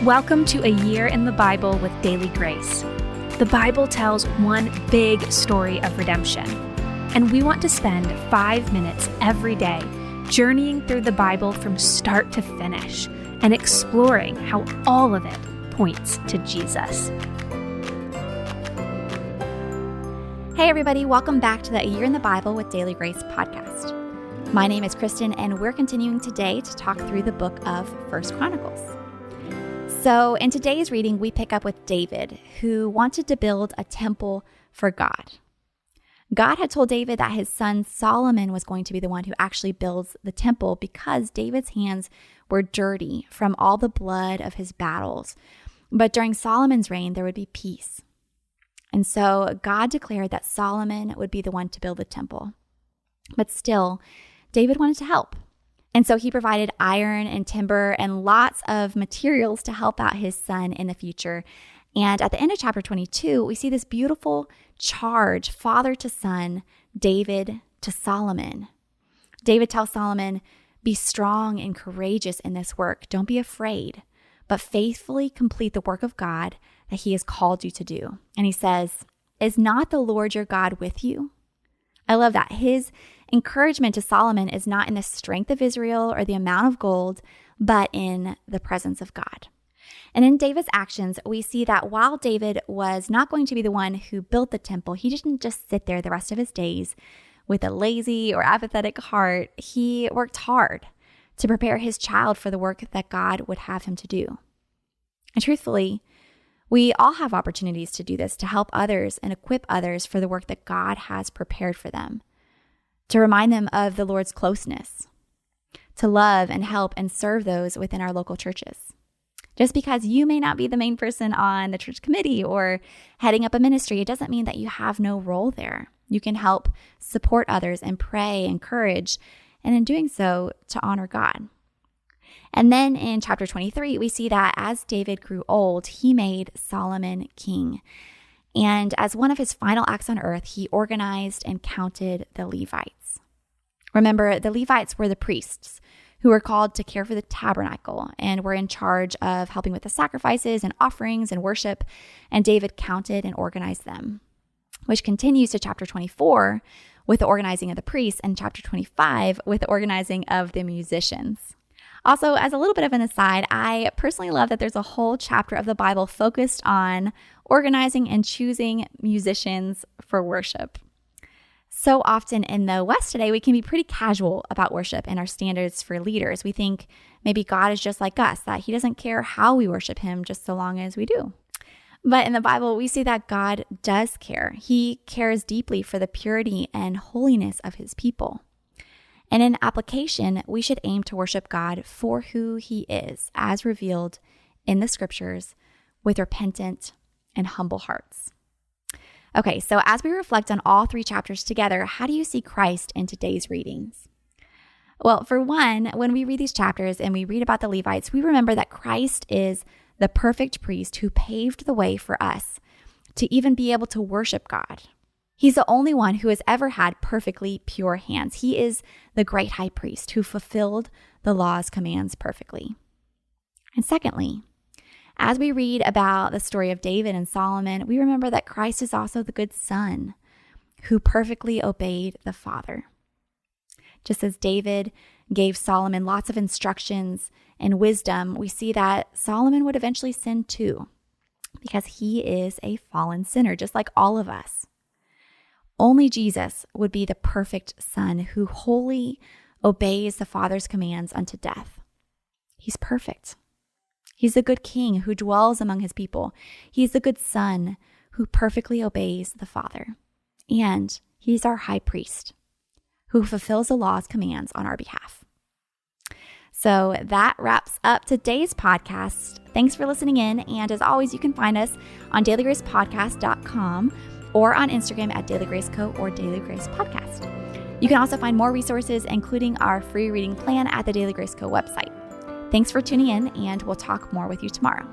Welcome to A Year in the Bible with Daily Grace. The Bible tells one big story of redemption, and we want to spend 5 minutes every day journeying through the Bible from start to finish and exploring how all of it points to Jesus. Hey everybody, welcome back to the A Year in the Bible with Daily Grace podcast. My name is Kristen, and we're continuing today to talk through the book of 1 Chronicles. So in today's reading, we pick up with David, who wanted to build a temple for God. God had told David that his son Solomon was going to be the one who actually builds the temple because David's hands were dirty from all the blood of his battles. But during Solomon's reign, there would be peace. And so God declared that Solomon would be the one to build the temple. But still, David wanted to help. And so he provided iron and timber and lots of materials to help out his son in the future. And at the end of chapter 22, we see this beautiful charge, father to son, David to Solomon. David tells Solomon, "Be strong and courageous in this work. Don't be afraid, but faithfully complete the work of God that he has called you to do." And he says, "Is not the Lord your God with you?" I love that. His encouragement to Solomon is not in the strength of Israel or the amount of gold, but in the presence of God. And in David's actions, we see that while David was not going to be the one who built the temple, he didn't just sit there the rest of his days with a lazy or apathetic heart. He worked hard to prepare his child for the work that God would have him to do. And truthfully, we all have opportunities to do this, to help others and equip others for the work that God has prepared for them, to remind them of the Lord's closeness, to love and help and serve those within our local churches. Just because you may not be the main person on the church committee or heading up a ministry, it doesn't mean that you have no role there. You can help support others and pray, encourage, and in doing so, to honor God. And then in chapter 23, we see that as David grew old, he made Solomon king. And as one of his final acts on earth, he organized and counted the Levites. Remember, the Levites were the priests who were called to care for the tabernacle and were in charge of helping with the sacrifices and offerings and worship. And David counted and organized them, which continues to chapter 24 with the organizing of the priests and chapter 25 with the organizing of the musicians. Also, as a little bit of an aside, I personally love that there's a whole chapter of the Bible focused on organizing and choosing musicians for worship. So often in the West today, we can be pretty casual about worship and our standards for leaders. We think maybe God is just like us, that he doesn't care how we worship him, just so long as we do. But in the Bible, we see that God does care. He cares deeply for the purity and holiness of his people. And in application, we should aim to worship God for who he is, as revealed in the scriptures, with repentant and humble hearts. Okay, so as we reflect on all 3 chapters together, how do you see Christ in today's readings? Well, for one, when we read these chapters and we read about the Levites, we remember that Christ is the perfect priest who paved the way for us to even be able to worship God. He's the only one who has ever had perfectly pure hands. He is the great high priest who fulfilled the law's commands perfectly. And secondly, as we read about the story of David and Solomon, we remember that Christ is also the good son who perfectly obeyed the Father. Just as David gave Solomon lots of instructions and wisdom, we see that Solomon would eventually sin too, because he is a fallen sinner, just like all of us. Only Jesus would be the perfect son who wholly obeys the Father's commands unto death. He's perfect. He's the good king who dwells among his people. He's the good son who perfectly obeys the Father. And he's our high priest who fulfills the law's commands on our behalf. So that wraps up today's podcast. Thanks for listening in. And as always, you can find us on dailygracepodcast.com or on Instagram at Daily Grace Co. or Daily Grace Podcast. You can also find more resources, including our free reading plan at the Daily Grace Co. website. Thanks for tuning in, and we'll talk more with you tomorrow.